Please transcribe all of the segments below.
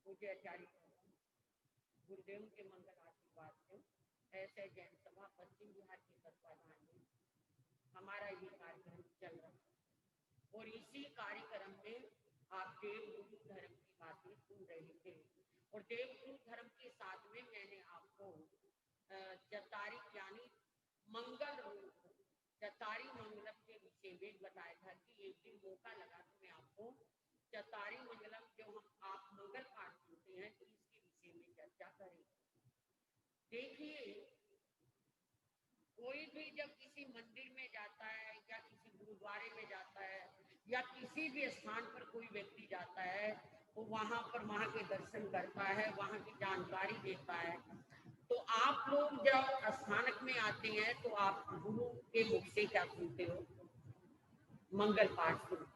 पूज्य आचार्य गुरुदेव के मंगल आशीर्वाद से ऐसे जैन सभा पश्चिम बिहार के तत्वाधान में हमारा ये कार्यक्रम चल रहा है और इसी कार्यक्रम में आप देवगुरु धर्म की बातें सुन रहे थे। और देवगुरु धर्म के साथ में मैंने आपको चतारी यानी मंगल रूप चतारी मंगलम के विषय में बताया था कि एक दिन मौका लगा तो मैं आपको चतारी मंगलम जो हम आप मंगल पाठ सुनते हैं तो इसके विषय में चर्चा करें। देखिए, कोई भी जब किसी मंदिर में जाता है या किसी गुरुद्वारे में जाता है या किसी भी स्थान पर कोई व्यक्ति जाता है तो वहां पर वहां के दर्शन करता है, वहां की जानकारी देता है। तो आप लोग जब स्थानक में आते हैं तो आप गुरु के मुख से क्या सुनते हो? मंगल पाठ सुनते।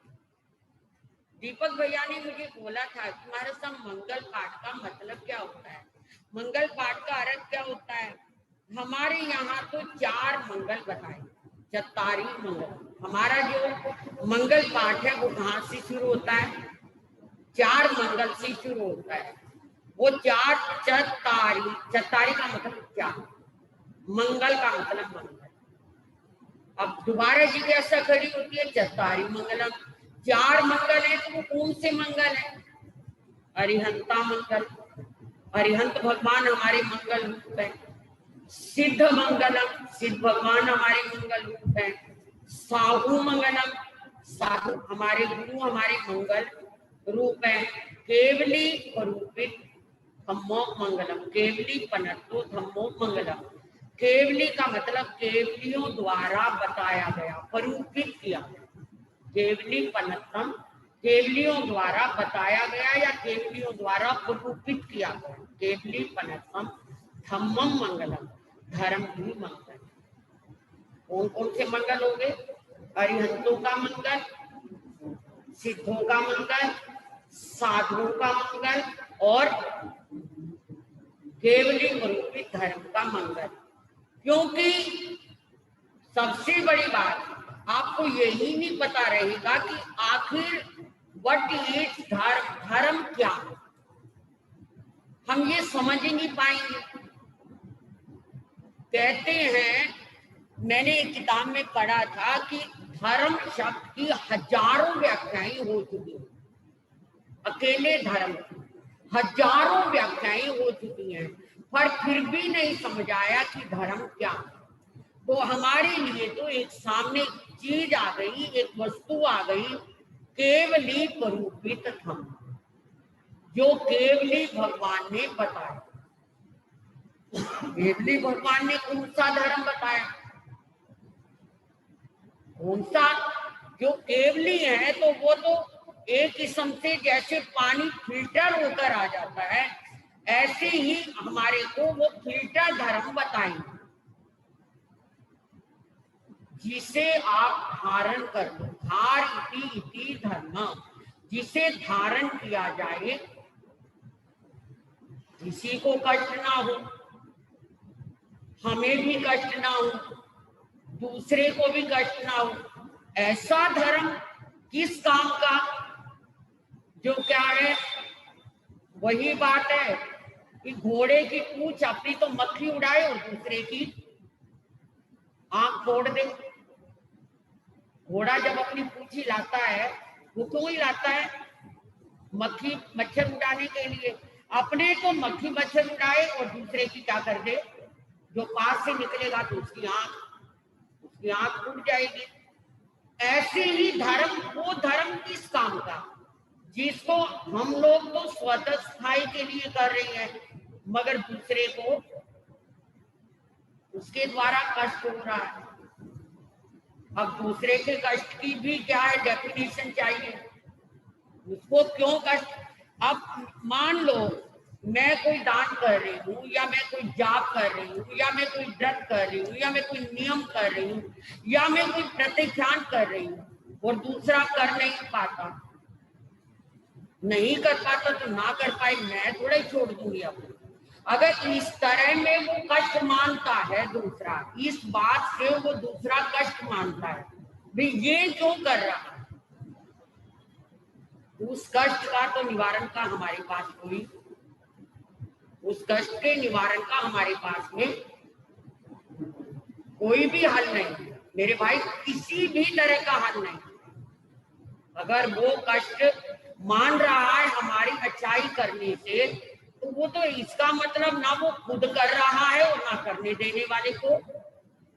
दीपक भैया ने मुझे बोला था कि तुम्हारे साथ मंगल पाठ का मतलब क्या होता है, मंगल पाठ का अर्थ क्या होता है। हमारे यहाँ तो 4 मंगल बताए, चतारी मंगल। हमारा जो मंगल पाठ है वो कहाँ से शुरू होता है? 4 मंगल से शुरू होता है। वो 4 चतारी, चतारी का मतलब 4, मंगल का मतलब मंगल। अब दोबारा जिज्ञासा खड़ी होती है, चतारी मंगलम 4 मंगल है तो वो कौन से मंगल है? अरिहंता मंगल, अरिहंत भगवान हमारे मंगल रूप है। सिद्ध मंगलम, सिद्ध भगवान हमारे मंगल रूप है। साहू मंगलम, साहू हमारे गुरु हमारे मंगल रूप है। केवली स्वरूपित धम्मो मंगलम, केवली पनत्तो धम्मो मंगलम। केवली का मतलब केवलियों द्वारा बताया गया, स्वरूपित किया। केवली पनत्तम, केवलियों द्वारा बताया गया या केवलियों द्वारा स्वरूपित किया गया। केवली पनत्तम धम्मम मंगलम, धर्म भी मंगल। कौन कौन से मंगल हो गए? अरिहंतों का मंगल, सिद्धों का मंगल, साधुओं का मंगल और केवली स्वरूपित धर्म का मंगल। क्योंकि सबसे बड़ी बात आपको यही नहीं पता रहेगा कि आखिर व्हाट इज धर्म, धर्म क्या है, हम ये समझ ही नहीं पाएंगे। कहते हैं, मैंने एक किताब में पढ़ा था कि धर्म शब्द की हजारों व्याख्याएं हो चुकी हैं। अकेले धर्म की हजारों व्याख्याएं हो चुकी हैं, पर फिर भी नहीं समझ आया कि धर्म क्या है। तो हमारे लिए तो एक सामने चीज आ गई, एक वस्तु आ गई, केवली स्वरूपित धम्म, जो केवली भगवान ने बताया। केवली भगवान ने कौन सा धर्म बताया? कौन सा? जो केवली है तो वो तो एक किस्म से जैसे पानी फिल्टर होकर आ जाता है, ऐसे ही हमारे को वो फिल्टर धर्म बताएंगे जिसे आप धारण कर लो। धार इति धर्म, जिसे धारण किया जाए, किसी को कष्ट ना हो, हमें भी कष्ट ना हो, दूसरे को भी कष्ट ना हो, ऐसा धर्म किस काम का? जो क्या है, वही बात है कि घोड़े की पूंछ अपनी तो मक्खी उड़ाए और दूसरे की आंख फोड़ दे। घोड़ा जब अपनी पूंछ हिलाता है वो क्यों हिलाता है? मक्खी मच्छर उड़ाने के लिए। अपने तो मक्खी मच्छर उड़ाए और दूसरे की क्या कर दे? जो पास से निकलेगा तो उसकी आंख फूट जाएगी। ऐसे ही धर्म, वो धर्म किस काम का जिसको हम लोग तो स्वतः स्थायी के लिए कर रहे हैं, मगर दूसरे को उसके द्वारा कष्ट हो रहा है। अब दूसरे के कष्ट की भी क्या है, डेफिनेशन चाहिए, उसको क्यों कष्ट। अब मान लो मैं कोई दान कर रही हूँ या मैं कोई जाप कर रही हूँ या मैं कोई व्रत कर रही हूँ या मैं कोई नियम कर रही हूँ या मैं कोई प्रतिध्यान कर रही हूँ और दूसरा कर नहीं कर पाता तो ना कर पाए, मैं थोड़ा ही छोड़ दूंगी अपने। अगर इस तरह में वो कष्ट मानता है दूसरा, इस बात से वो दूसरा कष्ट मानता है, भाई ये क्यों कर रहा है, उस कष्ट का तो निवारण का हमारे पास कोई उस कष्ट के निवारण का हमारे पास में कोई भी हल नहीं मेरे भाई, किसी भी तरह का हल नहीं। अगर वो कष्ट मान रहा है हमारी अच्छाई करने से, तो वो तो इसका मतलब ना वो खुद कर रहा है और ना करने देने वाले को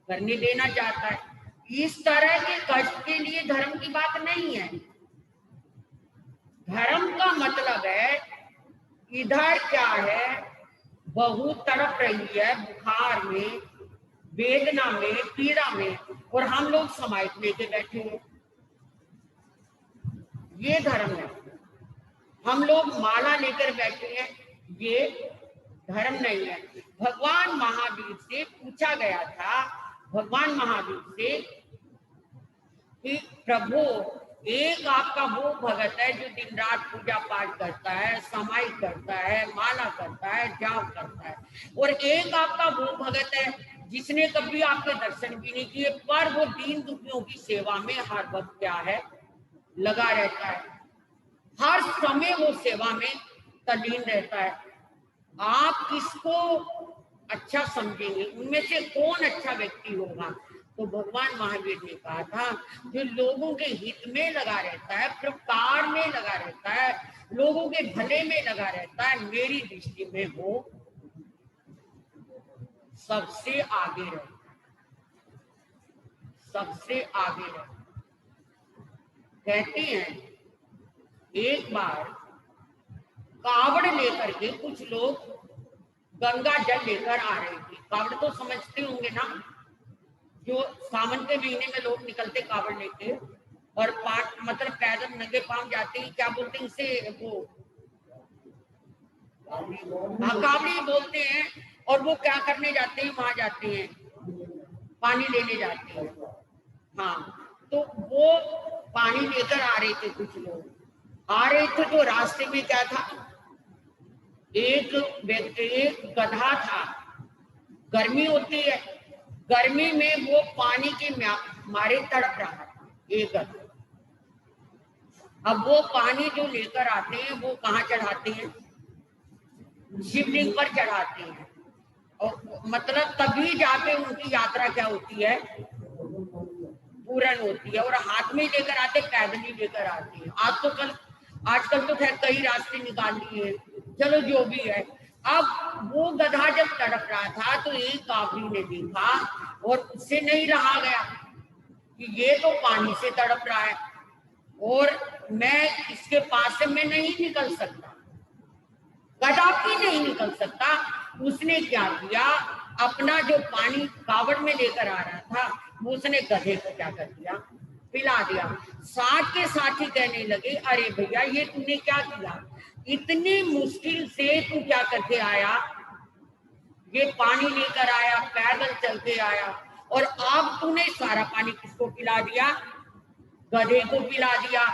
करने देना चाहता है। इस तरह के कष्ट के लिए धर्म की बात नहीं है। धर्म का मतलब है इधर क्या है, बहू तड़प रही है बुखार में, वेदना में, पीड़ा में, और हम लोग समाइट लेके बैठे हैं। ये धर्म है। हम लोग माला लेकर बैठे हैं, ये धर्म नहीं है। भगवान महावीर से पूछा गया था, भगवान महावीर से कि प्रभु एक आपका वो भगत है जो दिन रात पूजा पाठ करता है, समाई करता है, माला करता है, जाप करता है, और एक आपका वो भगत है जिसने कभी आपके दर्शन भी नहीं किए, पर वो दीन दुखियों की सेवा में हर वक्त क्या है, लगा रहता है, हर समय वो सेवा में तल्लीन रहता है। आप किसको अच्छा समझेंगे? उनमें से कौन अच्छा व्यक्ति होगा? तो भगवान महावीर ने कहा था जो लोगों के हित में लगा रहता है, परोपकार में लगा रहता है, लोगों के भले में लगा रहता है, मेरी दृष्टि में वो सबसे आगे रहता है, सबसे आगे रहता है। कहते हैं एक बार कावड़ लेकर के कुछ लोग गंगा जल लेकर आ रहे थे। कावड़ तो समझते होंगे ना, जो सावन के महीने में लोग निकलते कावड़ लेके और मतलब पैदल नंगे पांव जाते हैं, क्या बोलते हैं इसे, वो कावड़ी बोलते हैं। और वो क्या करने जाते हैं, वहां जाते हैं पानी लेने जाते हैं। हाँ, तो वो पानी लेकर आ रहे थे, कुछ लोग आ रहे थे, तो रास्ते में क्या था, एक गधा था। गर्मी होती है, गर्मी में वो पानी के मारे तड़प रहा था एक गधा। अब वो पानी जो लेकर आते हैं वो कहाँ चढ़ाते हैं, शिवलिंग पर चढ़ाते हैं, और मतलब तभी जाके उनकी यात्रा क्या होती है, पूर्ण होती है। और हाथ में लेकर आते, पैदल ही लेकर आते हैं। आजकल तो खैर कई रास्ते निकाल लिए, चलो जो भी है। अब वो गधा जब तड़प रहा था तो एक कावड़ी ने देखा और उससे नहीं रहा गया कि ये तो पानी से तड़प रहा है और मैं इसके पास से मैं नहीं निकल सकता, कदापि नहीं निकल सकता। उसने क्या किया, अपना जो पानी कावड़ में लेकर आ रहा था वो उसने गधे को क्या कर दिया, पिला दिया। साथ के साथ ही कहने लगे, अरे भैया ये तूने क्या किया, इतनी मुश्किल से तू क्या करके आया, ये पानी लेकर आया, पैदल चल के आया, और अब तूने सारा पानी किसको पिला दिया, गधे को पिला दिया।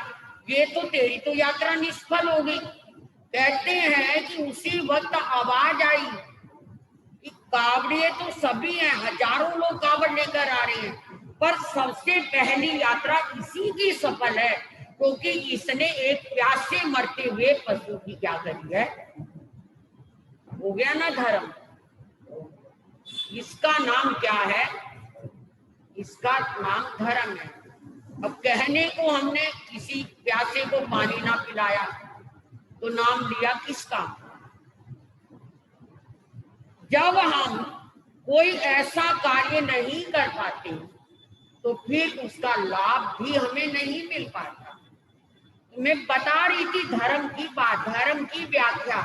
ये तो तेरी तो यात्रा निष्फल हो गई। कहते हैं कि उसी वक्त आवाज आई कि कावड़िए तो सभी हैं, हजारों लोग कावड़ लेकर आ रहे हैं, पर सबसे पहली यात्रा इसी की सफल है क्योंकि इसने एक प्यास से मरते हुए पशु की क्या करी है। हो गया ना धर्म। इसका नाम क्या है, इसका नाम धर्म है। अब कहने को हमने किसी प्यासे को पानी ना पिलाया तो नाम लिया किसका। जब हम कोई ऐसा कार्य नहीं कर पाते तो फिर उसका लाभ भी हमें नहीं मिल पाता। मैं बता रही थी धर्म की बात, धर्म की व्याख्या।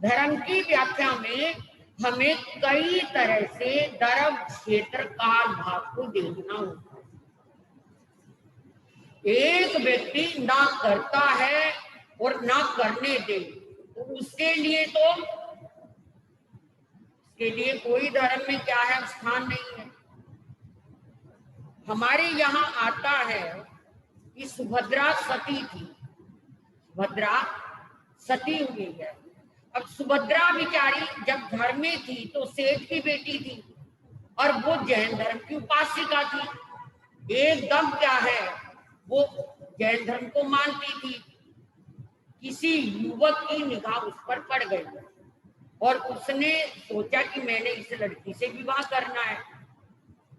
धर्म की व्याख्या में हमें कई तरह से धर्म क्षेत्र काल भाव को देखना होता है। एक व्यक्ति ना करता है और ना करने दे तो उसके लिए कोई धर्म में क्या है, स्थान नहीं है। हमारे यहाँ आता है कि सुभद्रा सती थी, सुभद्रा सती हुई है। अब सुभद्रा बिचारी जब घर में थी तो सेठ की बेटी थी और वो जैन धर्म की उपासिका थी। एकदम क्या है, वो जैन धर्म को मानती थी। किसी युवक की निगाह उस पर पड़ गई और उसने सोचा कि मैंने इस लड़की से विवाह करना है,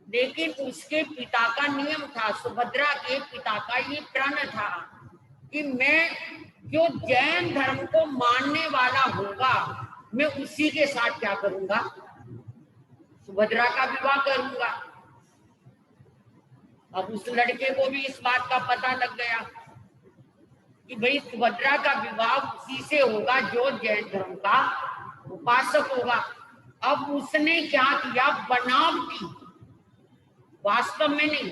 लेकिन उसके पिता का नियम था, सुभद्रा के पिता का ये प्रण था कि मैं जो जैन धर्म को मानने वाला होगा मैं उसी के साथ क्या करूंगा, सुभद्रा का विवाह करूंगा। अब उस लड़के को भी इस बात का पता लग गया कि भाई सुभद्रा का विवाह उसी से होगा जो जैन धर्म का उपासक होगा। अब उसने क्या किया, बनावटी, वास्तव में नहीं,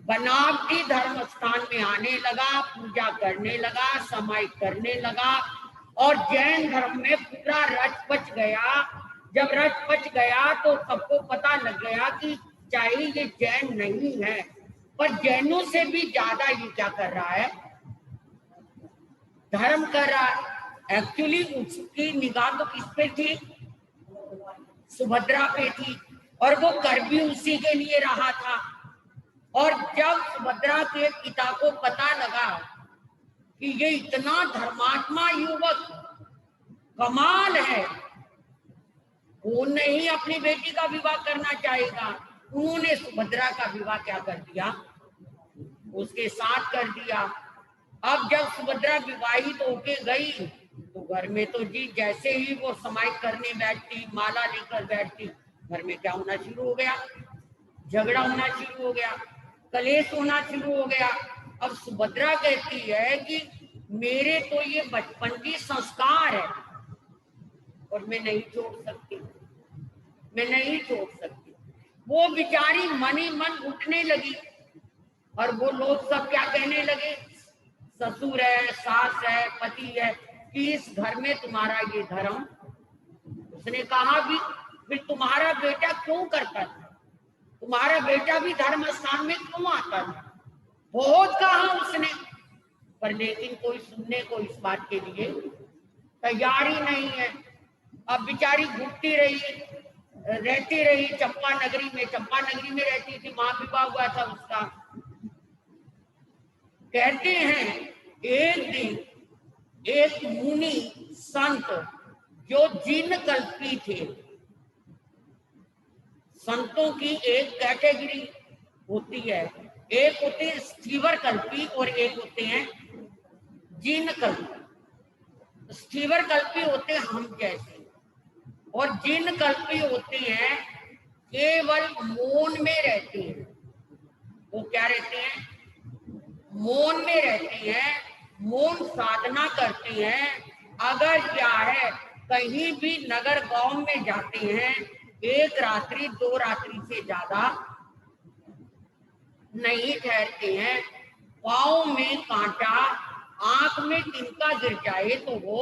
बनावटी धर्म स्थान में आने लगा, पूजा करने लगा, समाई करने लगा और जैन धर्म में पूरा रच पच गया। जब रच पच गया तो सबको पता लग गया कि चाहे ये जैन नहीं है पर जैनों से भी ज्यादा ये क्या कर रहा है, धर्म कर रहा है। एक्चुअली उसकी निगाह तो किस पे थी, सुभद्रा पे थी, और वो कर भी उसी के लिए रहा था। और जब सुभद्रा के पिता को पता लगा कि ये इतना धर्मात्मा युवक कमाल है, वो नहीं अपनी बेटी का विवाह करना चाहेगा, उन्होंने सुभद्रा का विवाह क्या कर दिया, उसके साथ कर दिया। अब जब सुभद्रा विवाहित होके गई तो घर में तो जी जैसे ही वो समाई करने बैठती, माला लेकर बैठती, घर में क्या होना शुरू हो गया, झगड़ा होना शुरू हो गया, कलेश होना शुरू हो गया। अब सुभद्रा कहती है कि मेरे तो ये बचपन की संस्कार है और मैं नहीं छोड़ सकती, मैं नहीं छोड़ सकती। वो बेचारी मन ही मन उठने लगी और वो लोग सब क्या कहने लगे, ससुर है, सास है, पति है, कि इस घर में तुम्हारा ये धर्म, उसने कहा भी फिर तुम्हारा बेटा क्यों करता था, तुम्हारा बेटा भी धर्म स्थान में क्यों आता था, बहुत कहा उसने, पर लेकिन कोई सुनने को इस बात के लिए तैयार ही नहीं है। अब बेचारी घुटती रही, रहती रही चंपा नगरी में, चंपा नगरी में रहती थी, वहां विवाह हुआ था उसका। कहते हैं एक दिन एक मुनि संत जो जिन कल्पी थे, संतों की एक कैटेगरी होती है, एक होते हैं स्थीवर कल्पी और एक होते हैं जिन कल्पी। स्थीवर कल्पी होते हैं हम जैसे और जिन कल्पी होते हैं केवल मौन में रहते हैं। वो क्या रहते हैं, मौन में रहते हैं, मौन साधना करते हैं। अगर क्या है कहीं भी नगर गांव में जाते हैं, एक रात्रि दो रात्रि से ज्यादा नहीं ठहरते हैं। पाँव में कांटा, आंख में तिनका गिर जाए तो वो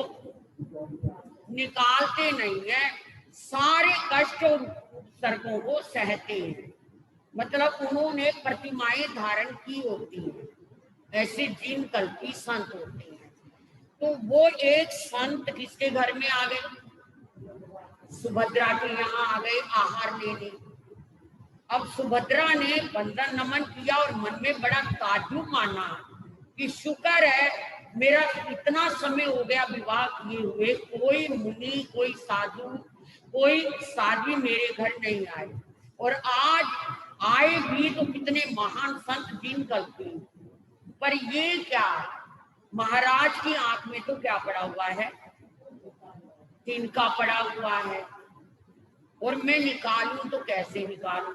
निकालते नहीं है, सारे कष्ट और उपसर्गों को सहते हैं। मतलब उन्होंने प्रतिमाएं धारण की होती हैं, ऐसे जिन कल्पी संत होते हैं। तो वो एक संत किसके घर में आ गए, सुभद्रा के यहाँ आ गए आहार लेने। अब सुभद्रा ने वंदन नमन किया और मन में बड़ा ताज्जुब माना कि शुक्र है मेरा इतना समय हो गया विवाह किए हुए, कोई मुनि, कोई साधु, कोई साध्वी मेरे घर नहीं आए, और आज आए भी तो कितने महान संत जिन कल्पी। पर ये क्या, महाराज की आंख में तो क्या पड़ा हुआ है, तिनका पड़ा हुआ है, और मैं निकालूं तो कैसे निकालूं,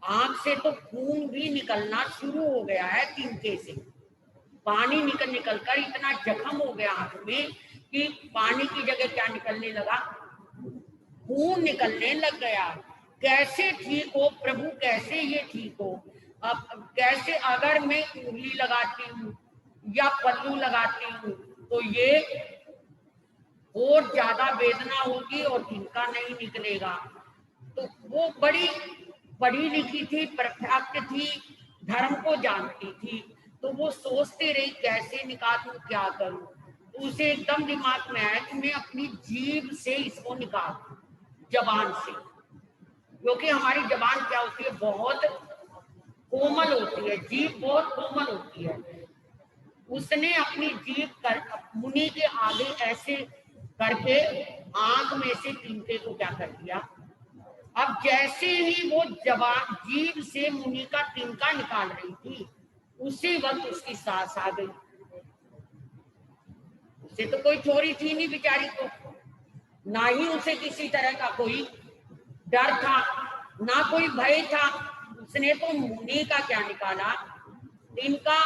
आंख से तो खून भी निकलना शुरू हो गया है, तिनके से पानी निकल कर इतना जख्म हो गया आंख में कि पानी की जगह क्या निकलने लगा, खून निकलने लग गया। कैसे ठीक हो प्रभु, कैसे ये ठीक हो। अब कैसे, अगर मैं उंगली लगाती हूँ या पल्लू लगाती हूँ तो ये और ज्यादा वेदना होगी और तिनका नहीं निकलेगा। तो वो बड़ी पढ़ी लिखी थी, परफेक्ट थी, धर्म को जानती थी, तो वो सोचती रही कैसे निकालूं, क्या करूं। तो उसे एकदम दिमाग में आया कि मैं अपनी जीभ से इसको निकालूं, जबान से, क्योंकि हमारी जबान क्या होती है, बहुत कोमल होती है, जीभ बहुत कोमल होती है। उसने अपनी जीभ कर मुनि के आगे ऐसे करके आग में से तिनके को क्या कर दिया। अब जैसे ही वो जवाब जीभ से मुनि का तिनका निकाल रही थी, उसी वक्त उसकी सांस आ गई। उसे तो कोई चोरी थी नहीं बेचारी को, ना ही उसे किसी तरह का कोई डर था, ना कोई भय था। उसने तो मुनि का क्या निकाला, तिनका,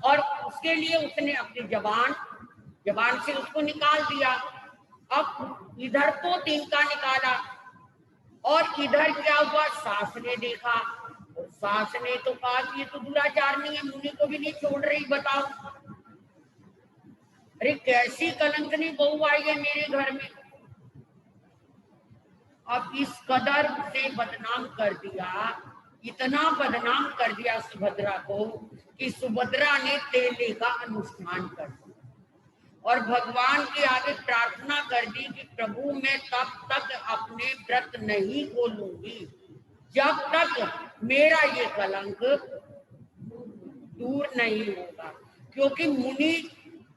और उसके लिए उसने अपनी जबान से उसको निकाल दिया। अब इधर तो तिनका निकाला और इधर क्या हुआ, सास ने देखा, और सास ने तो कहा कि ये तो दुराचार नहीं है, मुनि को भी नहीं छोड़ रही, बताओ। अरे कैसी कलंकनी बहू आई है मेरे घर में। अब इस कदर से बदनाम कर दिया, इतना बदनाम कर दिया सुभद्रा को कि सुभद्रा ने तेले का अनुष्ठान कर दिया और भगवान के आगे प्रार्थना कर दी कि प्रभु मैं तब तक अपने व्रत नहीं खोलूंगी जब तक मेरा ये कलंक दूर नहीं होगा। क्योंकि मुनि,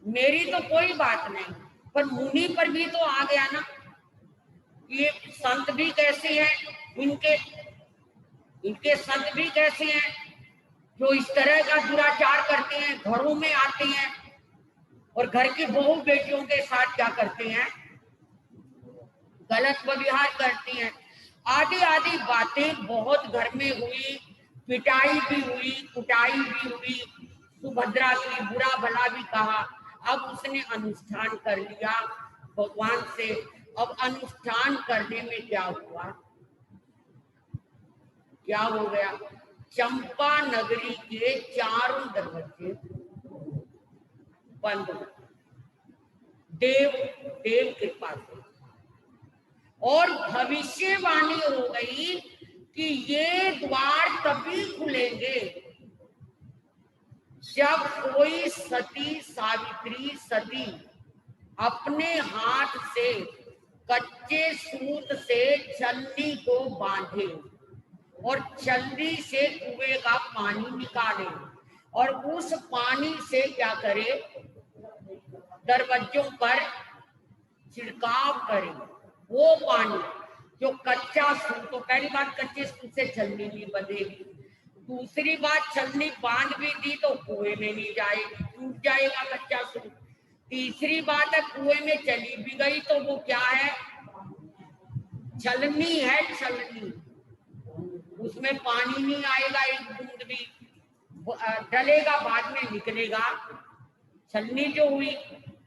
मेरी तो कोई बात नहीं, पर मुनि पर भी तो आ गया ना। ये संत भी कैसे हैं, इनके संत भी कैसे हैं जो इस तरह का दुराचार करते हैं, घरों में आते हैं और घर की बहू बेटियों के साथ क्या करते हैं, गलत व्यवहार करती हैं। आदि आदि बातें बहुत घर में हुई, पिटाई भी हुई, कुटाई भी हुई, सुभद्रा की बुरा भला भी कहा। अब उसने अनुष्ठान कर लिया भगवान से। अब अनुष्ठान करने में क्या हुआ, क्या हो गया, चंपा नगरी के चारों दरवाजे बंद हो, देव कृपा से, और भविष्यवाणी हो गई कि ये द्वार तभी खुलेंगे जब कोई सती सावित्री सती अपने हाथ से कच्चे सूत से छलनी को बांधे और छलनी से कुएं का पानी निकाले और उस पानी से क्या करे, दरवाजों पर छिड़काव करे। वो पानी जो कच्चा सूत, तो पहली बात कच्चे सूत से छलनी नहीं बंधेगी, दूसरी बात छलनी बांध भी दी तो कुएं में नहीं जाएगी, टूट जाएगा कच्चा सूत। तीसरी बात है कुएं में चली भी गई तो वो क्या है, छलनी है, छलनी, उसमें पानी नहीं आएगा, एक बूंद भी डलेगा, बाद में निकलेगा। छलनी जो हुई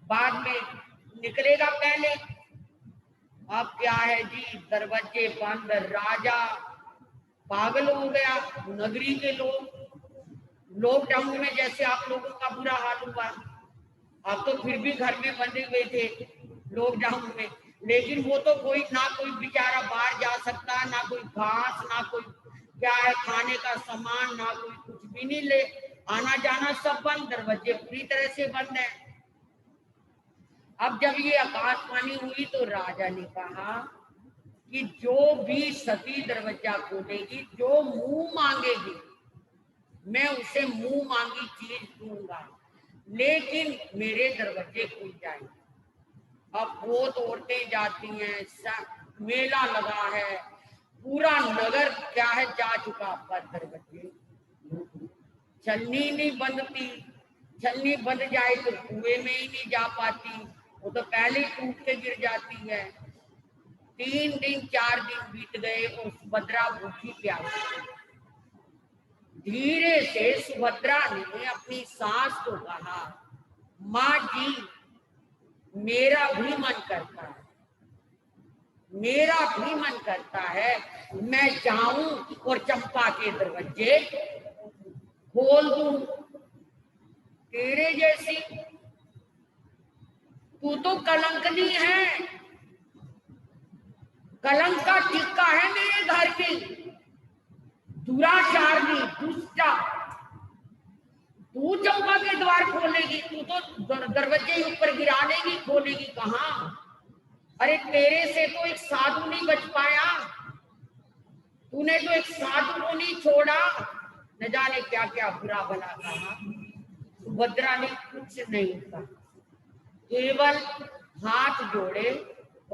बाद में निकलेगा पहले। अब क्या है जी, दरवाजे बंद, राजा पागल हो गया, नगरी के लोग लॉकडाउन में जैसे आप लोगों का बुरा हाल हुआ। आप तो फिर भी घर में बंधे हुए थे लॉकडाउन में, लेकिन वो तो कोई ना, कोई बेचारा बाहर जा सकता है, ना कोई घास, ना कोई क्या है खाने का सामान, ना कोई कुछ भी नहीं ले, आना जाना सब बंद, दरवाजे पूरी तरह से बंद है। अब जब ये आकाशवाणी हुई तो राजा ने कहा कि जो भी सती दरवाजा खोलेगी, जो मुंह मांगेगी, मैं उसे मुंह मांगी चीज दूंगा, लेकिन मेरे दरवाजे खुल जाएंगे। अब बहुत औरतें जाती हैं, मेला लगा है, पूरा नगर क्या है जा चुका आपका दरवाजे, छलनी नहीं बंदती, छलनी बंद जाए तो कुएं में ही नहीं जा पाती, वो तो पहले ही टूट के गिर जाती है। 3 दिन 4 दिन बीत गए और सुभद्रा भूखी प्यासी। धीरे से सुभद्रा ने अपनी सास को कहा, माँ जी मेरा भी मन करता है, मेरा भी मन करता है मैं जाऊं और चंपा के दरवाजे खोल दूं। तेरे जैसी तू तो कलंकनी है, कलंक का टिक्का है मेरे घर में, दुराचारनी, दुष्टा। तू चंपा के द्वार खोलेगी, तू तो दरवाजे ऊपर गिरा लेगी, खोलेगी कहाँ। अरे तेरे से तो एक साधु नहीं बच पाया, तूने तो एक साधु को नहीं छोड़ा, न जाने क्या क्या बुरा भला कहा। सुभद्रा ने कुछ नहीं कहा, केवल हाथ जोड़े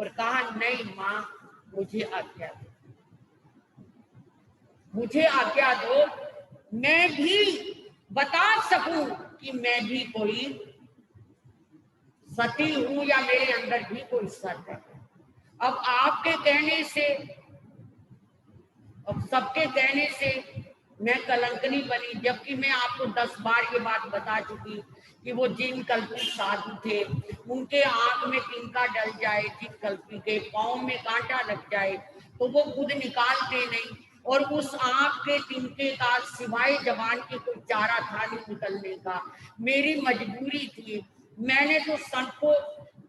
और कहा नहीं माँ, मुझे आज्ञा दो, मुझे आज्ञा दो, मैं भी बता सकूं कि मैं भी कोई सती हूं या मेरे अंदर भी कोई सत है। अब आपके कहने से, अब सबके कहने से मैं कलंकनी बनी, जबकि मैं आपको 10 बार ये बात बता चुकी कि वो जिन कल्पी साधु थे, उनके आंख में तिनका डल जाए, जिन कल्पी के पांव में कांटा लग जाए तो वो खुद निकालते नहीं, और उस आंख के तिनके का सिवाय जवान की कोई चारा था नहीं निकलने का। मेरी मजबूरी थी, मैंने तो संत को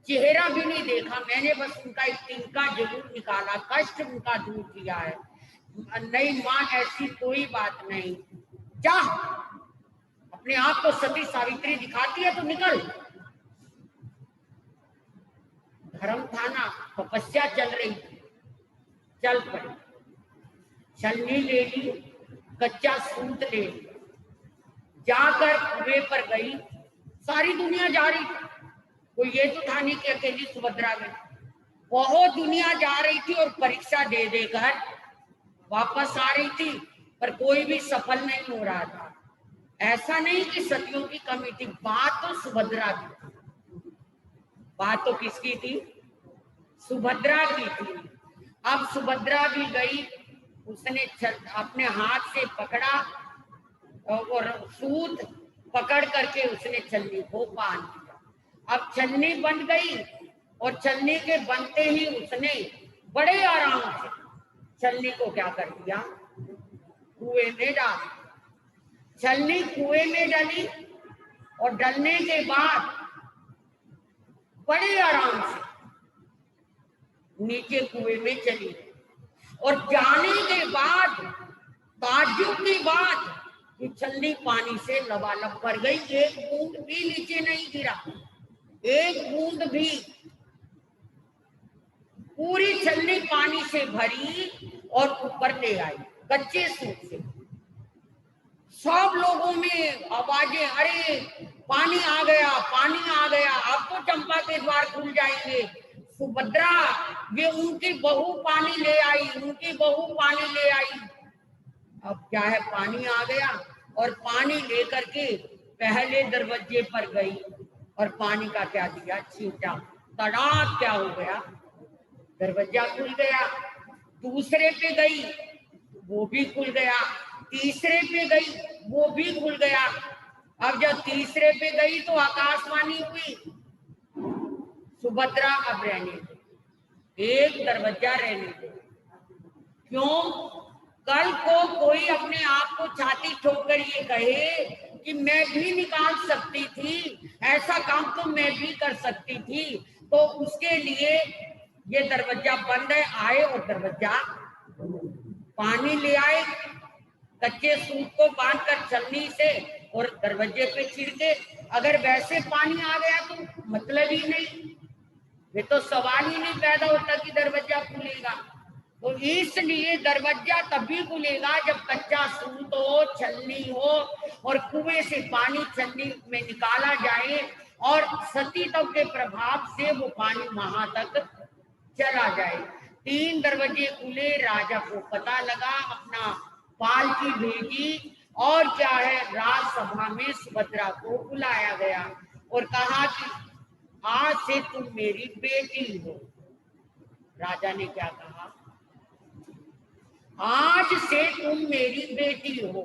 चेहरा भी नहीं देखा, मैंने बस उनका एक तिनका जरूर निकाला, कष्ट उनका दूर किया है। नहीं माँ, ऐसी कोई बात नहीं, जा, अपने आप को सती सावित्री दिखाती है तो निकल। धर्म था ना, तपस्या चल रही थी, चल पड़ी, छलनी ले ली, कच्चा सूत ले लिया, जाकर कुएं पर गई। सारी दुनिया जा रही थी, कोई ये तो था नहीं कि अकेली सुभद्रा गई, बहुत दुनिया जा रही थी और परीक्षा दे देकर वापस आ रही थी, पर कोई भी सफल नहीं हो रहा था। ऐसा नहीं कि सतियों की कमी थी, बात तो सुभद्रा की, बात तो किसकी थी? सुभद्रा की थी। अब सुभद्रा भी गई, उसने अपने हाथ से पकड़ा और सूत पकड़ करके उसने छलनी को बांध दिया। अब छलनी बंध गई और छलनी के बनते ही उसने बड़े आराम से छलनी को क्या कर दिया? कुएं में डाल। छलनी कुएं में डली और डलने के बाद बड़े आराम से नीचे कुएं में चली गई, और जाने के बाद ताज्जुब की बात कि छलनी पानी से लबालब भर गई, एक बूंद भी नीचे नहीं गिरा, एक बूंद भी। पूरी छलनी पानी से भरी और ऊपर ले आई कच्चे सूत से। सब लोगों में आवाजें, अरे पानी आ गया, पानी आ गया, अब तो चंपा के द्वार खुल जाएंगे। सुभद्रा, ये उनकी बहू पानी ले आई, उनकी बहू पानी ले आई। अब क्या है, पानी आ गया और पानी लेकर के पहले दरवाजे पर गई और पानी का क्या दिया? छींटा, तड़ाक क्या हो गया? दरवाजा खुल गया। दूसरे पे गई, वो भी खुल गया। तीसरे पे गई, वो भी खुल गया। अब जब तीसरे पे गई तो आकाशवाणी हुई, सुभद्रा अब रहने दो, एक दरवाजा रहने दो। क्यों? कल को कोई अपने आप को छाती ठोक कर ये कहे कि मैं भी निकाल सकती थी, ऐसा काम तो मैं भी कर सकती थी, तो उसके लिए ये दरवाजा बंद है। आए और दरवाजा पानी ले आए, कच्चे सूत को बांधकर छलनी से और दरवाजे पे छिड़के। अगर वैसे पानी आ गया तो मतलब ही नहीं, ये तो सवाल ही नहीं पैदा होता कि दरवाजा खुलेगा। तो इसलिए दरवाजा तभी खुलेगा जब कच्चा सूत हो, छलनी हो और कुएं से पानी छलनी में निकाला जाए और सती तव के प्रभाव से वो पानी वहां तक चला जाए। 3 दरवाजे खुले, राजा को पता लगा, अपना पालकी भेजी और क्या है, राजसभा में सुभद्रा को बुलाया गया और कहा कि आज से तुम मेरी बेटी हो। राजा ने क्या कहा? आज से तुम मेरी बेटी हो।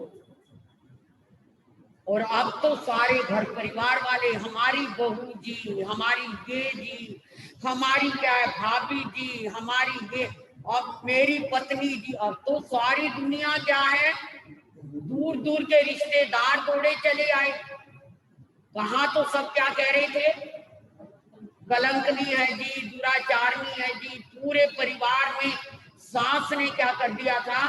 और अब तो सारे घर परिवार वाले, हमारी बहू जी, हमारी ये जी, हमारी क्या है भाभी जी, हमारी ये, अब मेरी पत्नी जी, अब तो सारी दुनिया क्या है, दूर दूर के रिश्तेदार दौड़े चले आए। कहाँ तो सब क्या कह रहे थे? कलंकनी है जी, दुराचारनी है जी। पूरे परिवार में सास ने क्या कर दिया था?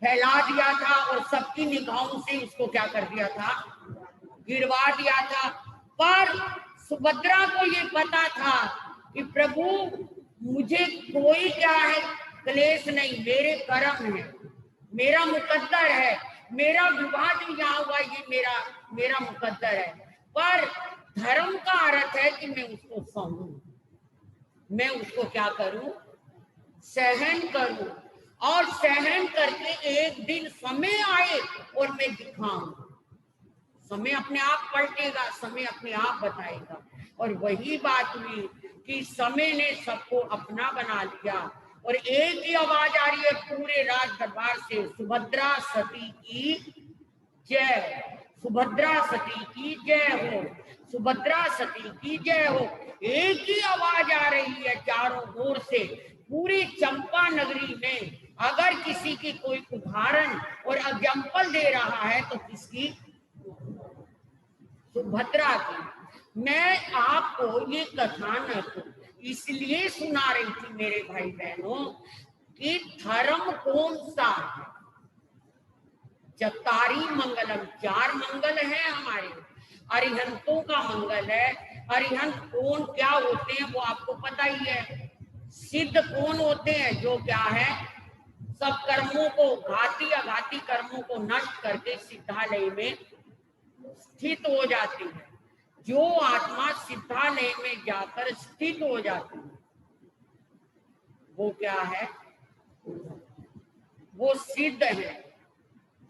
फैला दिया था और सबकी निगाहों से उसको क्या कर दिया था? गिरवा दिया था। पर सुभद्रा को ये पता था कि प्रभु मुझे कोई क्या है क्लेश नहीं, मेरे कर्म है, मेरा मुकद्दर है, मेरा विवाह जो यहाँ हुआ ये मेरा मुकद्दर है। पर धर्म का अर्थ है कि मैं उसको सहूं, मैं उसको क्या करूं, सहन करूं, और सहन करके एक दिन समय आए और मैं दिखाऊं। समय अपने आप पलटेगा, समय अपने आप बताएगा। और वही बात हुई कि समय ने सबको अपना बना लिया और एक ही आवाज आ रही है पूरे राज दरबार से, सुभद्रा सती की जय, सुभद्रा सती की जय हो, सुभद्रा सती की जय हो। एक ही आवाज आ रही है चारों ओर से। पूरी चंपा नगरी में अगर किसी की कोई उदाहरण और एग्जाम्पल दे रहा है तो किसकी, सुभद्रा की। मैं आपको ये कथानक इसलिए सुना रही थी मेरे भाई बहनों कि धर्म कौन सा है। चतारी मंगलम, 4 मंगल है हमारे, अरिहंतों का मंगल है। अरिहंत कौन क्या होते हैं वो आपको पता ही है। सिद्ध कौन होते हैं, जो क्या है, सब कर्मों को, घाती अघाती कर्मों को नष्ट करके सिद्धालय में स्थित हो जाती है। जो आत्मा सिद्धालय में जाकर स्थित हो जाती है वो क्या है, वो सिद्ध है।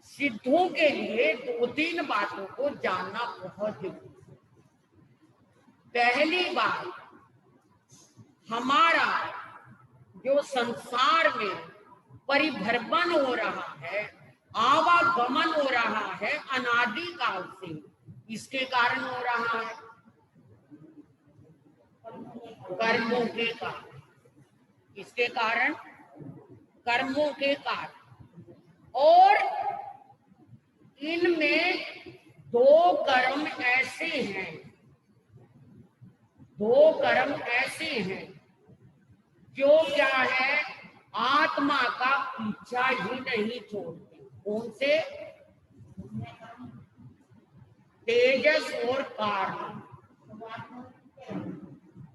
सिद्धों के लिए 2-3 बातों को जानना बहुत जरूरी है। पहली बात, हमारा जो संसार में परिभ्रमण हो रहा है, आवागमन हो रहा है अनादि काल से, इसके कारण हो रहा है कर्मों के कारण। इसके कारण कर्मों के कारण। और इनमें 2 कर्म ऐसे हैं, 2 कर्म ऐसे हैं जो क्या है, आत्मा का पीछा ही नहीं छोड़ते। कौन से, तेजस और कार्म।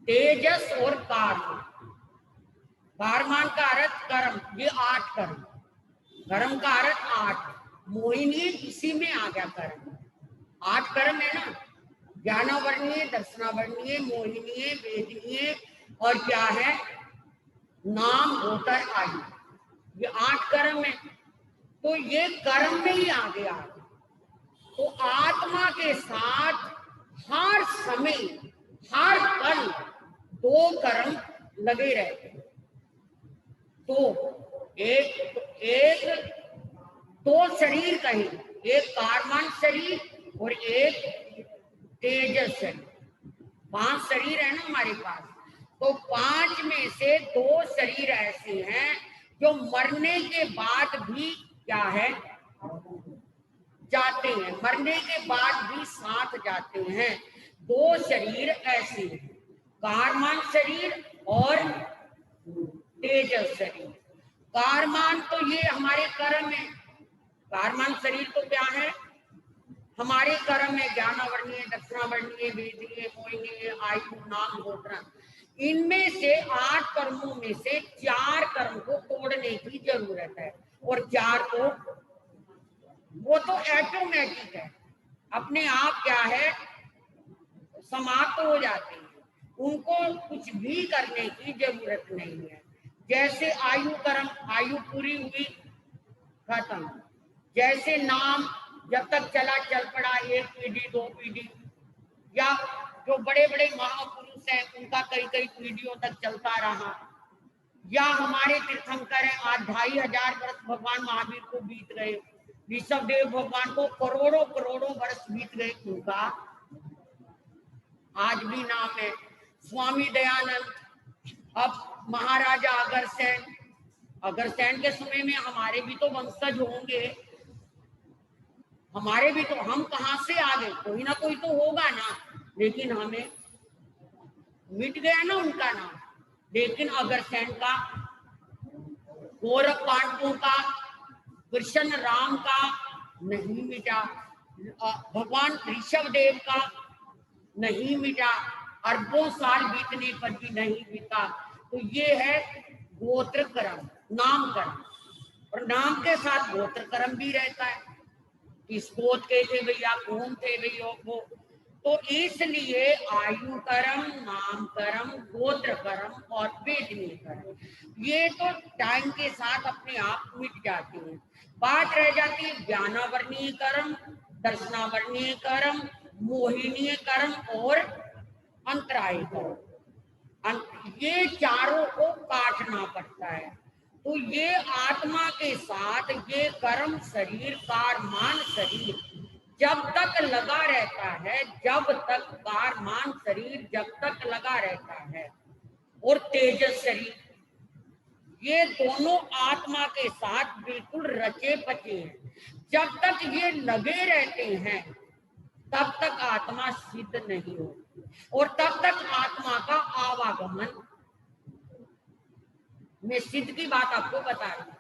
तेजस और कार्म, कार्मान का अर्थ कर्म, ये 8 कर्म, कर्म का अर्थ 8, मोहिनी इसी में आ गया कर्म। 8 कर्म है ना, ज्ञानावर्णीय, दर्शनावर्णीय, मोहिनीय, वेदनीय और क्या है, नाम, गोतर, आयु, ये 8 कर्म है। तो ये कर्म में ही आ गया। तो आत्मा के साथ हर समय, हर पल 2 कर्म लगे रहते हैं। तो एक 2 शरीर कहें, एक कार्मान शरीर और एक तेजस शरीर। 5 शरीर है ना हमारे पास। तो 5 में से 2 शरीर ऐसे हैं जो मरने के बाद भी क्या है, जाते हैं, मरने के बाद भी साथ जाते हैं। 2 शरीर ऐसे हैं, कार्मान शरीर और तेजस शरीर। कार्मान तो ये हमारे कर्म है, कार्मान शरीर तो क्या है, हमारे कर्म है, ज्ञानावर्णीय, दक्षिणावर्णीय, वेदनीय, मोहिनीय, आयु, नाम, गोत्र। इनमें से 8 कर्मों में से 4 कर्म को तोड़ने की जरूरत है और 4 को, वो तो ऑटोमेटिक है, अपने आप क्या है, समाप्त हो जाते हैं। उनको कुछ भी करने की जरूरत नहीं है। जैसे आयु कर्म, आयु पूरी हुई, खत्म। जैसे नाम जब तक चला चल पड़ा, 1 पीढ़ी 2 पीढ़ी, या जो बड़े बड़े महापुरुष हैं उनका कई कई पीढ़ियों तक चलता रहा, या हमारे तीर्थंकर हैं, आज 2500 वर्ष भगवान महावीर को बीत गए, ऋषभदेव भगवान को करोड़ों करोड़ों वर्ष बीत गए, उनका आज भी नाम है। स्वामी दयानंद, अब महाराजा अग्रसेन, अग्रसेन के समय में हमारे भी तो वंशज होंगे, हमारे भी तो, हम कहाँ से आ गए, कोई ना कोई तो होगा ना, लेकिन हमें मिट गया ना उनका नाम। लेकिन अग्रसेन का, कौरव पांडवों का, कृष्ण राम का नहीं मिटा, भगवान ऋषभदेव का नहीं मिटा, अरबों साल बीतने पर भी नहीं मिटा। तो ये है गोत्र कर्म, नाम कर्म, और नाम के साथ गोत्र कर्म भी रहता है। किस गोत्र के थे भैया, कौन थे भैया वो। तो इसलिए आयु कर्म, नाम कर्म, गोत्र कर्म और वेदनीय कर्म ये तो टाइम के साथ अपने आप मिट जाते हैं। बात रह जाती है ज्ञानावरणीय कर्म, दर्शनावरणीय कर्म, मोहिनीय कर्म और अंतराय कर्म। ये चारों को काटना पड़ता है। तो ये आत्मा के साथ ये कर्म शरीर, कारमान शरीर जब तक लगा रहता है, जब तक कारमान शरीर जब तक लगा रहता है, और तेजस शरीर, ये दोनों आत्मा के साथ बिल्कुल रचे पचे हैं। जब तक ये लगे रहते हैं तब तक आत्मा सिद्ध नहीं होती, और तब तक आत्मा का आवागमन, मैं सिद्ध की बात आपको बता रही हूँ,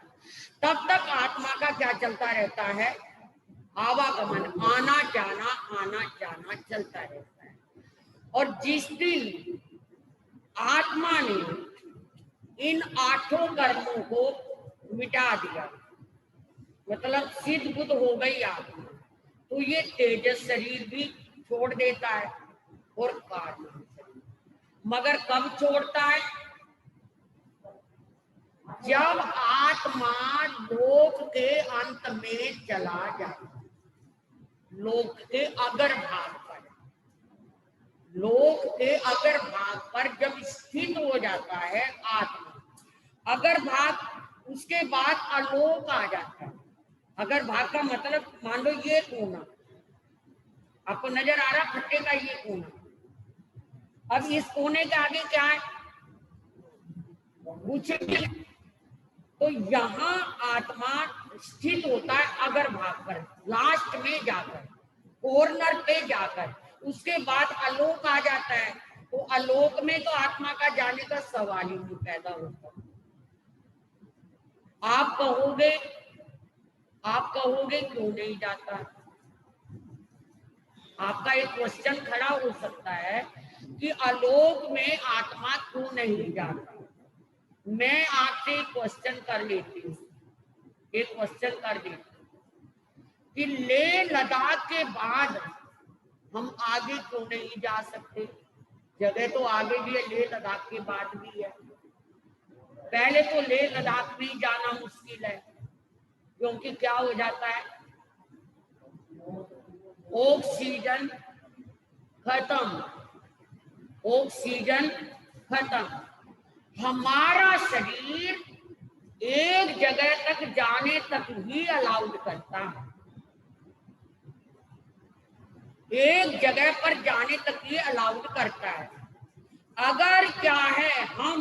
तब तक आत्मा का क्या चलता रहता है, आवागमन, आना जाना चलता रहता है। और जिस दिन आत्मा ने इन 8 कर्मों को मिटा दिया, मतलब सिद्ध बुद्ध हो गई आत्मा, तो ये तेजस शरीर भी छोड़ देता है और कार्य शरीर। मगर कब छोड़ता है? जब आत्मा लोक के अंत में चला जाए, लोक के अगर भाग पर, लोक के अगर भाग पर जब स्थित हो जाता है आत्मा, अगर भाग, उसके बाद अलोक आ जाता है। अगर भाग का मतलब मान लो ये कोना आपको नजर आ रहा, खट्टे का ये कोना, अब इस कोने के आगे क्या है, कुछ नहीं। तो यहाँ आत्मा स्थित होता है अगर भाग पर, लास्ट में जाकर, कॉर्नर पे जाकर, उसके बाद आलोक आ जाता है। तो आलोक में तो आत्मा का जाने का सवाल ही नहीं पैदा होता। आप कहोगे क्यों नहीं जाता? आपका एक क्वेश्चन खड़ा हो सकता है कि आलोक में आत्मा क्यों नहीं जाता। मैं आपसे क्वेश्चन कर लेती हूँ, एक क्वेश्चन कर देती हूँ कि लेह लद्दाख के बाद हम आगे क्यों नहीं जा सकते? जगह तो आगे भी है, लेह लद्दाख के बाद भी है। पहले तो लेह लद्दाख में जाना मुश्किल है, क्योंकि क्या हो जाता है, ऑक्सीजन खत्म, ऑक्सीजन खत्म। हमारा शरीर एक जगह तक जाने तक ही अलाउड करता है, एक जगह पर जाने तक ही अलाउड करता है। अगर क्या है हम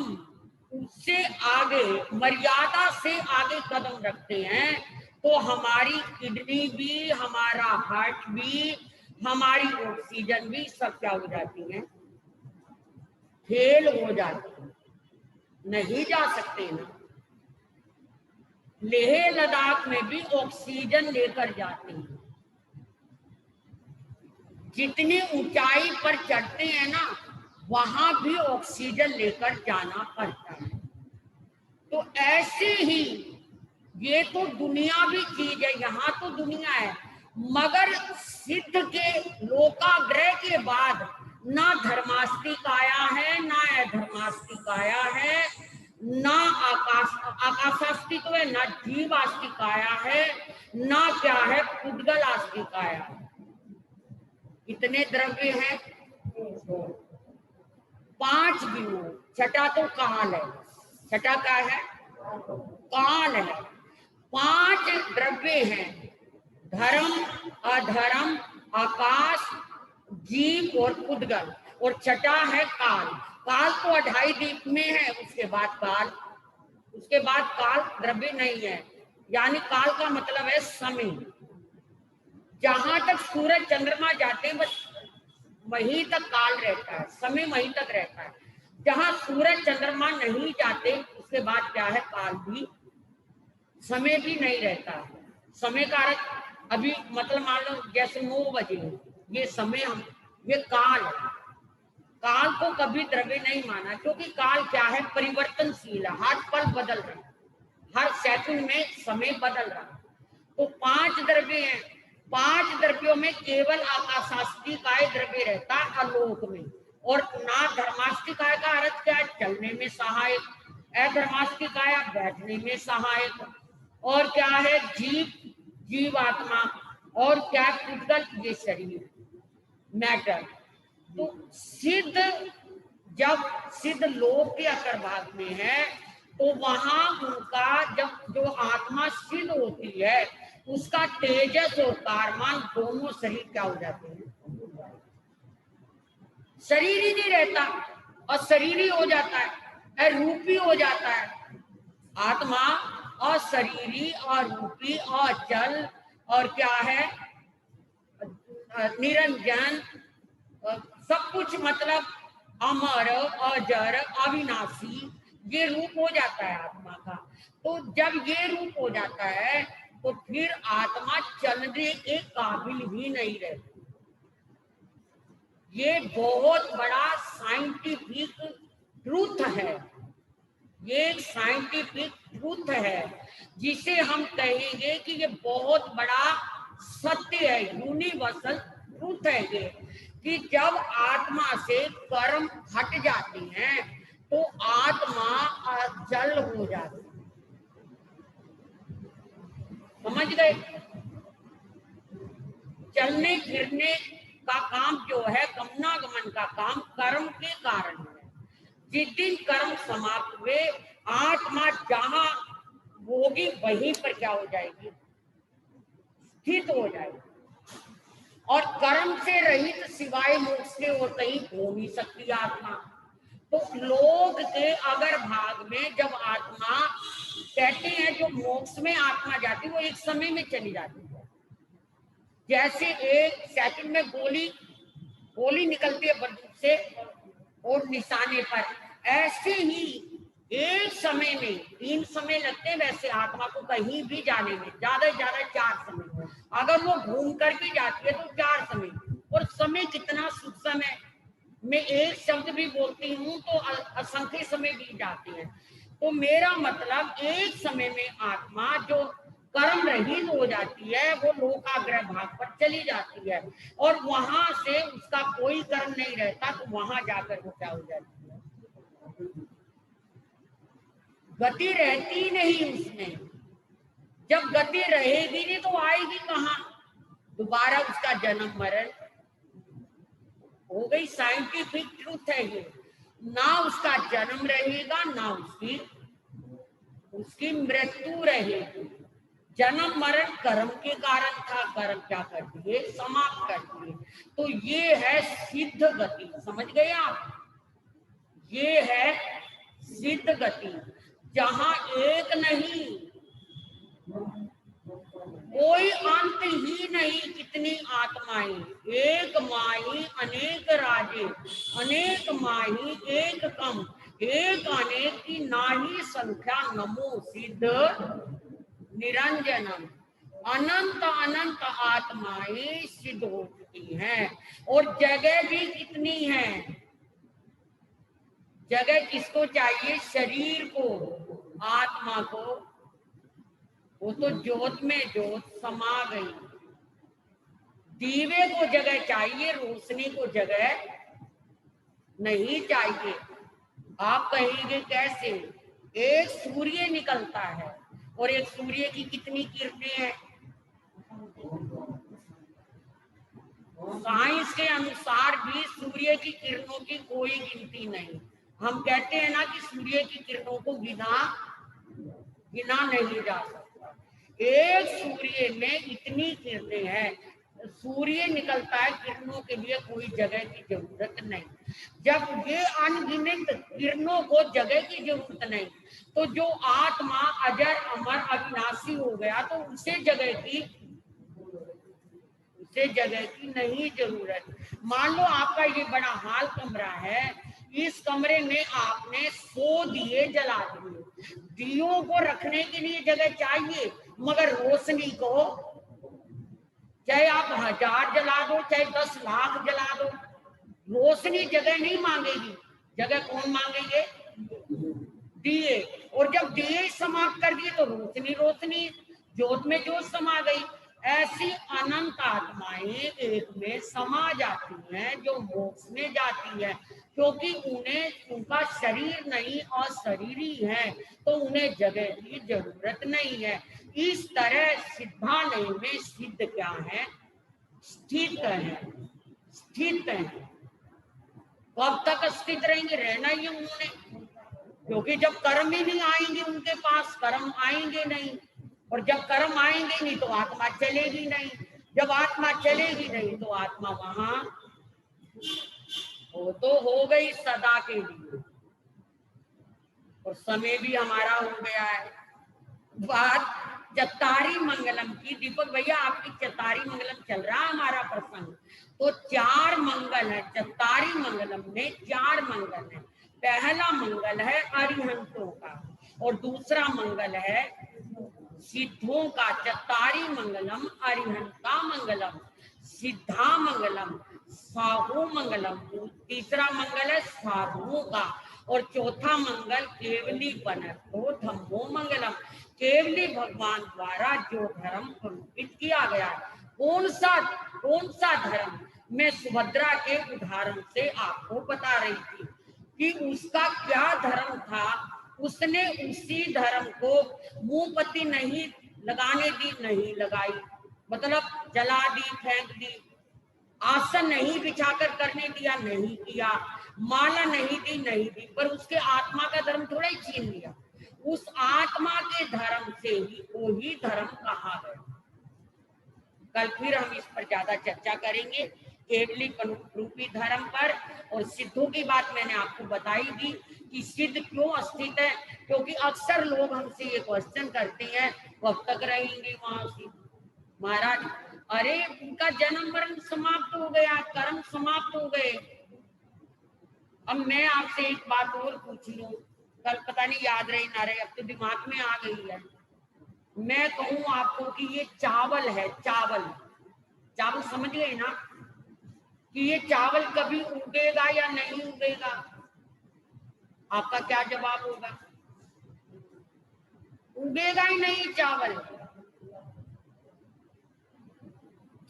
उससे आगे, मर्यादा से आगे कदम रखते हैं, तो हमारी किडनी भी, हमारा हार्ट भी, हमारी ऑक्सीजन भी सब क्या हो जाती है, फेल हो जाती है, नहीं जा सकते ना। लेह लद्दाख में भी ऑक्सीजन लेकर जाते हैं, जितनी ऊंचाई पर चढ़ते हैं ना, वहां भी ऑक्सीजन लेकर जाना पड़ता है। तो ऐसे ही ये तो दुनियावी चीज है, यहाँ तो दुनिया है, मगर सिद्ध के लोकाग्रह के बाद ना धर्मास्तिक आया है, ना अधर्मास्तिक आया है, ना आकाशास्तिक है, ना जीवास्तिक आया है, ना क्या है, पुद्गल आस्तिक आया है। कितने द्रव्य हैं? 5 गिनो। छठा तो काल है। छठा क्या है? काल है। 5 द्रव्य हैं, धर्म, अधर्म, आकाश, जीव और पुद्गल, और छठा है काल। काल तो 2.5 दीप में है, उसके बाद काल, उसके बाद काल द्रव्य नहीं है। यानी काल का मतलब है समय। जहां तक सूरज चंद्रमा जाते हैं बस वहीं तक काल रहता है, समय वहीं तक रहता है। जहां सूरज चंद्रमा नहीं जाते उसके बाद क्या है, काल भी, समय भी नहीं रहता है। समय का अर्थ अभी मतलब मान लो जैसे 9 बजे, ये समय, हम ये काल है। काल को कभी द्रव्य नहीं माना, क्योंकि काल क्या है, परिवर्तनशील है, हर पल बदल रहा है, हर सेकंड में समय बदल रहा है। तो 5 द्रव्य हैं, 5 द्रव्यों में केवल आकाशास्तिकाय द्रव्य रहता है आलोक में, और ना धर्मास्तिकाय का अर्थ क्या है, चलने में सहायक, अधर्मास्तिकाय बैठने में सहायक, और क्या है, जीवात्मा, और क्या पुद्गल, ये शरीर, मैटर। तो सिद्ध, जब सिद्ध लोक के अंतर्भाग में है तो वहां उनका जब जो आत्मा सिद्ध होती है उसका तेजस और कारमान दोनों शरीर क्या हो जाते हैं, शरीर ही नहीं रहता और शरीर ही हो जाता है, रूपी हो जाता है आत्मा, और शरीरी और रूपी और जल, और क्या है, निरंजन, सब कुछ, मतलब अमर, अजर, अविनाशी, ये रूप हो जाता है आत्मा का। तो जब ये रूप हो जाता है तो फिर आत्मा चलने के काबिल ही नहीं रहती। ये बहुत बड़ा साइंटिफिक ट्रूथ है, ये एक साइंटिफिक ट्रूथ है जिसे हम कहेंगे कि ये बहुत बड़ा सत्य है, यूनिवर्सल ट्रूथ है ये, कि जब आत्मा से कर्म हट जाते हैं तो आत्मा अचल हो जाती है। समझ गए? चलने फिरने का काम जो है, गमनागमन का काम कर्म के कारण है। जिस दिन कर्म समाप्त हुए आत्मा जहां होगी वहीं पर क्या हो जाएगी, स्थित हो जाएगी, और कर्म से रहित सिवाय मोक्ष के और कहीं हो नहीं सकती आत्मा। तो लोक के अगर भाग में जब आत्मा, कहते हैं जो मोक्ष में आत्मा जाती है वो एक समय में चली जाती है, जैसे एक सेकंड में गोली निकलती है बंदूक से और निशाने पर, ऐसे ही एक समय में 3 समय लगते हैं वैसे आत्मा को कहीं भी जाने में, ज्यादा से ज्यादा 4 समय। अगर वो घूम कर भी जाती है तो 4 समय, और समय कितना सूक्ष्म है, मैं एक शब्द भी बोलती हूँ तो असंख्य समय बीत जाते हैं। तो मेरा मतलब एक समय में आत्मा जो कर्म रहित हो जाती है वो लोकाग्रह भाग पर चली जाती है, और वहां से उसका कोई कर्म नहीं रहता, तो वहां जाकर वो क्या हो जाती है, गति रहती नहीं उसमें। जब गति रहेगी नहीं तो आएगी कहाँ, दोबारा उसका जन्म मरण हो गई, साइंटिफिक ट्रूथ है ये। ना उसका जन्म रहेगा ना उसकी मृत्यु रहेगी। जन्म मरण कर्म के कारण था, कर्म क्या कर दिए, समाप्त कर दिए। तो ये है सिद्ध गति, समझ गए आप? ये है सिद्ध गति, जहां एक नहीं, कोई अंत ही नहीं, कितनी आत्माएं, एक माही अनेक राजे, अनेक माही एक कम, एक अनेक की नाही संख्या, नमो सिद्ध निरंजनम। अनंत अनंत आत्माएं सिद्ध हो चुकी हैं, और जगह भी कितनी है। जगह किसको चाहिए, शरीर को, आत्मा को, वो तो ज्योत में ज्योत समा गई। दीवे को जगह चाहिए, रोशनी को जगह नहीं चाहिए। आप कहेंगे कैसे, एक सूर्य निकलता है और एक सूर्य की कितनी किरणें हैं, साइंस के अनुसार भी सूर्य की किरणों की कोई गिनती नहीं। हम कहते हैं ना कि सूर्य की किरणों को गिना नहीं जा सकता। एक सूर्य में इतनी किरणें हैं, सूर्य निकलता है, किरणों के लिए कोई जगह की जरूरत नहीं। जब ये अनगिनत किरणों को जगह की जरूरत नहीं, तो जो आत्मा अजर अमर अविनाशी हो गया तो उसे जगह की नहीं जरूरत। मान लो आपका ये बड़ा हाल कमरा है, इस कमरे में आपने 100 दिए जला दिए, दियों को रखने के लिए जगह चाहिए, मगर रोशनी को चाहे आप 1000 जला दो चाहे 10 लाख जला दो, रोशनी जगह नहीं मांगेगी। जगह कौन मांगेंगे, दिए। और जब दिए समाप्त कर दिए तो रोशनी ज्योत में ज्योत समा गई। ऐसी अनंत आत्माएं एक में समा जाती हैं जो मोक्ष में जाती है, क्योंकि उन्हें उनका शरीर नहीं और शरीरी है, तो उन्हें जगह की जरूरत नहीं है। इस तरह सिद्धालय में सिद्ध क्या है? स्थित है, स्थित है। कब तक स्थित रहेंगे? रहना ही उन्होंने, क्योंकि जब कर्म ही नहीं आएंगे उनके पास, कर्म आएंगे नहीं, और जब कर्म आएंगे नहीं तो आत्मा चलेगी नहीं, जब आत्मा चलेगी नहीं तो आत्मा वहां वो तो हो गई सदा के लिए। और समय भी हमारा हो गया है। बात चतारी मंगलम की, दीपक भैया आपकी चतारी मंगलम चल रहा है हमारा प्रसंग, तो 4 मंगल है चतारी मंगलम में, 4 मंगल है। पहला मंगल है अरिहंतों का, और दूसरा मंगल है सिद्धों का। चतारी मंगलम अरिहंता मंगलम सिद्धा मंगलम साहू मंगलम, तीसरा मंगल है साधुओं का, और चौथा मंगल केवली पनतो धम्मो मंगलम, केवली भगवान द्वारा जो धर्म प्रकटित किया गया। कौन सा धर्म? मैं सुभद्रा के उदाहरण से आपको बता रही थी कि उसका क्या धर्म था। उसने उसी धर्म को मुंहपत्ती नहीं लगाने दी, नहीं लगाई, मतलब जला दी, फेंक दी। आसन नहीं बिछाकर करने दिया, नहीं किया। माला नहीं दी, नहीं दी, पर उसके आत्मा का धर्म थोड़ा ही छीन लिया। उस आत्मा के धर्म से ही वो ही धर्म कहा गया। कल फिर हम इस पर ज्यादा चर्चा करेंगे, केवली रूपी धर्म पर। और सिद्धों की बात मैंने आपको बताई थी कि सिद्ध क्यों अस्तित्व है, क्योंकि अक्सर लोग हमसे ये क्वेश्चन करते हैं कब तक रहेंगे वहां सिद्ध। महाराज, अरे उनका जन्म मरण समाप्त हो गया, कर्म समाप्त हो गए। अब मैं आपसे एक बात और पूछ लूं, कल पता नहीं याद रही ना रही, अब तो दिमाग में आ गई है। मैं कहूं आपको कि ये चावल है, चावल चावल समझ गए ना, कि ये चावल कभी उगेगा या नहीं उगेगा? आपका क्या जवाब होगा? उगेगा ही नहीं चावल।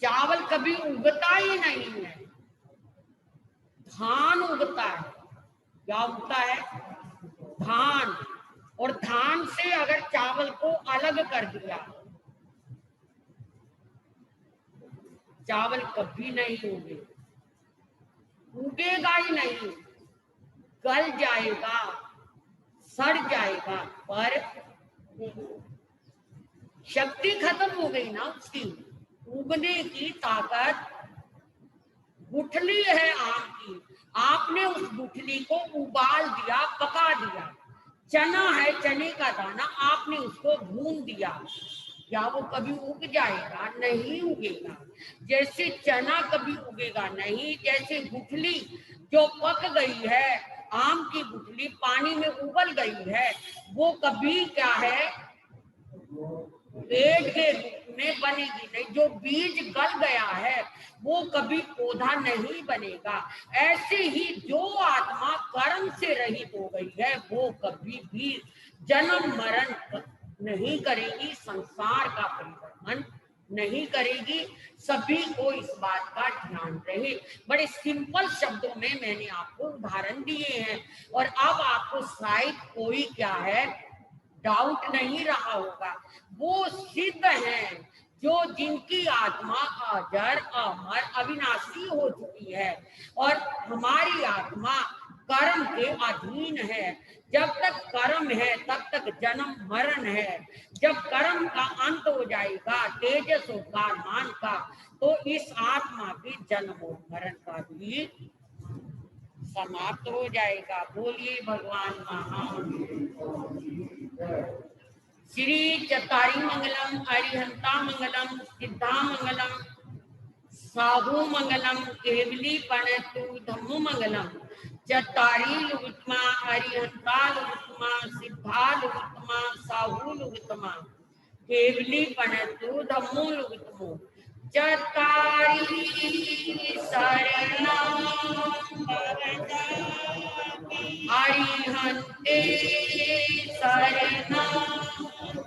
चावल कभी उगता ही नहीं है। धान उगता है। क्या उगता है? धान। और धान से अगर चावल को अलग कर दिया, चावल कभी नहीं उगेगा ही नहीं, गल जाएगा, सड़ जाएगा, पर शक्ति खत्म हो गई ना उसकी, उगने की ताकत। गुठली है आम की, आपने उस गुठली को उबाल दिया, पका दिया। चना है, चने का दाना, आपने उसको भून दिया, क्या वो कभी उग जाएगा? नहीं उगेगा। जैसे चना कभी उगेगा नहीं, जैसे गुठली जो पक गई है, आम की गुठली पानी में उबल गई है, वो कभी क्या है, पेड़ के रूप में बनेगी नहीं। जो बीज गल गया है वो कभी पौधा नहीं बनेगा। ऐसे ही जो आत्मा कर्म से रहित हो गई है वो कभी भी जन्म मरण नहीं करेगी, संसार का परिवर्तन नहीं करेगी। सभी को इस बात का ध्यान रहे। बड़े सिंपल शब्दों में मैंने आपको उदाहरण दिए हैं, और अब आपको शायद कोई क्या है डाउट नहीं रहा होगा। वो सिद्ध हैं जो जिनकी आत्मा अजर अमर अविनाशी हो चुकी है, और हमारी आत्मा कर्म के अधीन है। जब तक कर्म है तब तक जन्म मरण है। जब कर्म का अंत हो जाएगा तेजस और मान का, तो इस आत्मा के जन्म और मरण का भी समाप्त हो जाएगा। बोलिए भगवान महान। श्री चतारी मंगलम अरिहंता मंगलम सिद्धा मंगलम साहू मंगलम केवली पणतु धम्मो मंगलम। चतारी लुगतमा अरिहंता लुगतमा सिद्धा लुगतमा साहू लुगतमा केवली पणतु धम्मो लुगतमो। चतारी शरणं अरिहन्ते शरणं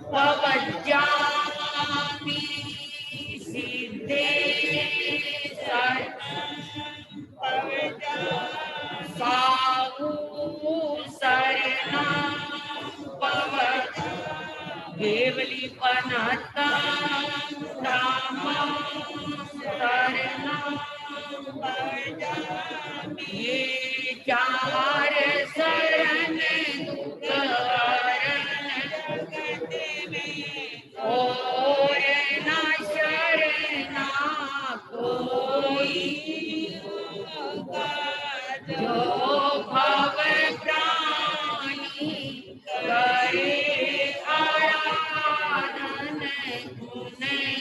प्रपद्यामि केवली पनता राम सरना ये चार शरण दुख हरण और न शरणा कोई जो भव प्राणी करे आराधन गुण